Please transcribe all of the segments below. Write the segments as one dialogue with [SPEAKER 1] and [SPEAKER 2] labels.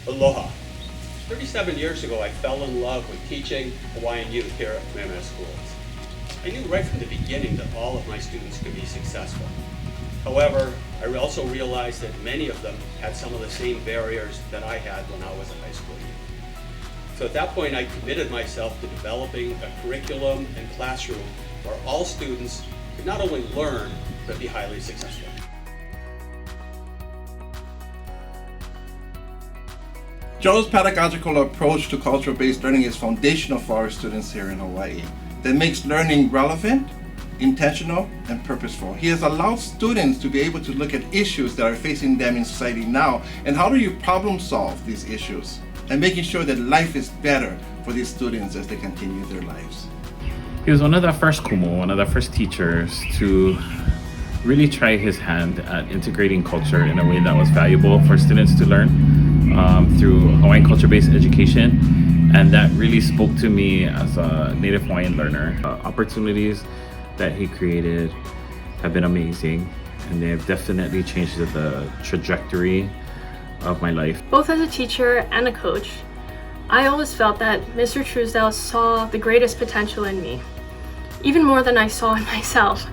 [SPEAKER 1] Aloha. 37 years ago, I fell in love with teaching Hawaiian youth here at Kamehameha Schools. I knew right from the beginning that all of my students could be successful. However, I also realized that many of them had some of the same barriers that I had when I was a high school youth. So at that point, I committed myself to developing a curriculum and classroom where all students could not only learn, but be highly successful.
[SPEAKER 2] Joe's pedagogical approach to cultural-based learning is foundational for our students here in Hawaii. That makes learning relevant, intentional, and purposeful. He has allowed students to be able to look at issues that are facing them in society now, and how do you problem solve these issues, and making sure that life is better for these students as they continue their lives.
[SPEAKER 3] He was one of the first kumu, one of the first teachers to really try his hand at integrating culture in a way that was valuable for students to learn through Hawaiian culture-based education, and that really spoke to me as a Native Hawaiian learner. Opportunities that he created have been amazing, and they have definitely changed the trajectory of my life.
[SPEAKER 4] Both as a teacher and a coach, I always felt that Mr. Truesdell saw the greatest potential in me, even more than I saw in myself,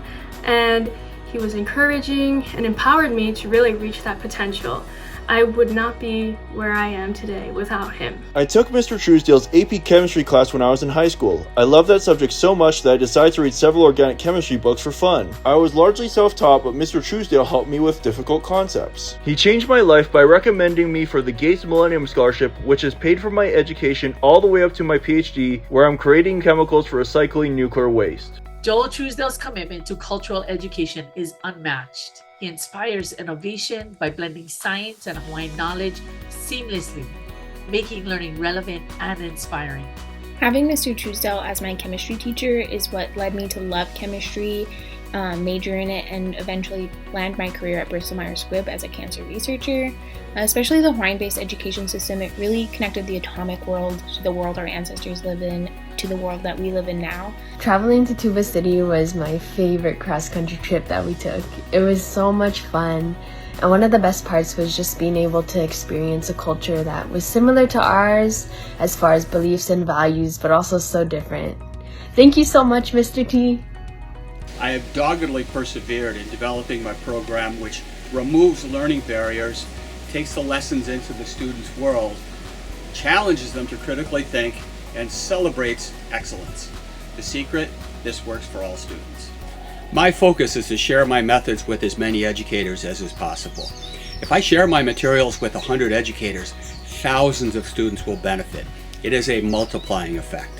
[SPEAKER 4] and he was encouraging and empowered me to really reach that potential. I would not be where I am today without him.
[SPEAKER 5] I took Mr. Truesdell's AP chemistry class when I was in high school. I loved that subject so much that I decided to read several organic chemistry books for fun. I was largely self-taught, but Mr. Truesdell helped me with difficult concepts. He changed my life by recommending me for the Gates Millennium Scholarship, which has paid for my education all the way up to my PhD, where I'm creating chemicals for recycling nuclear waste.
[SPEAKER 6] Joel Truesdell's commitment to cultural education is unmatched. He inspires innovation by blending science and Hawaiian knowledge seamlessly, making learning relevant and inspiring.
[SPEAKER 7] Having Mr. Truesdell as my chemistry teacher is what led me to love chemistry, major in it, and eventually land my career at Bristol Myers Squibb as a cancer researcher. Especially the Hawaiian-based education system, it really connected the atomic world to the world our ancestors live in, to the world that we live in now.
[SPEAKER 8] Traveling to Tuba City was my favorite cross-country trip that we took. It was so much fun, and one of the best parts was just being able to experience a culture that was similar to ours as far as beliefs and values, but also so different. Thank you so much, Mr. T.
[SPEAKER 1] I have doggedly persevered in developing my program, which removes learning barriers, takes the lessons into the students' world, challenges them to critically think, and celebrates excellence. The secret, this works for all students. My focus is to share my methods with as many educators as is possible. If I share my materials with 100 educators, thousands of students will benefit. It is a multiplying effect.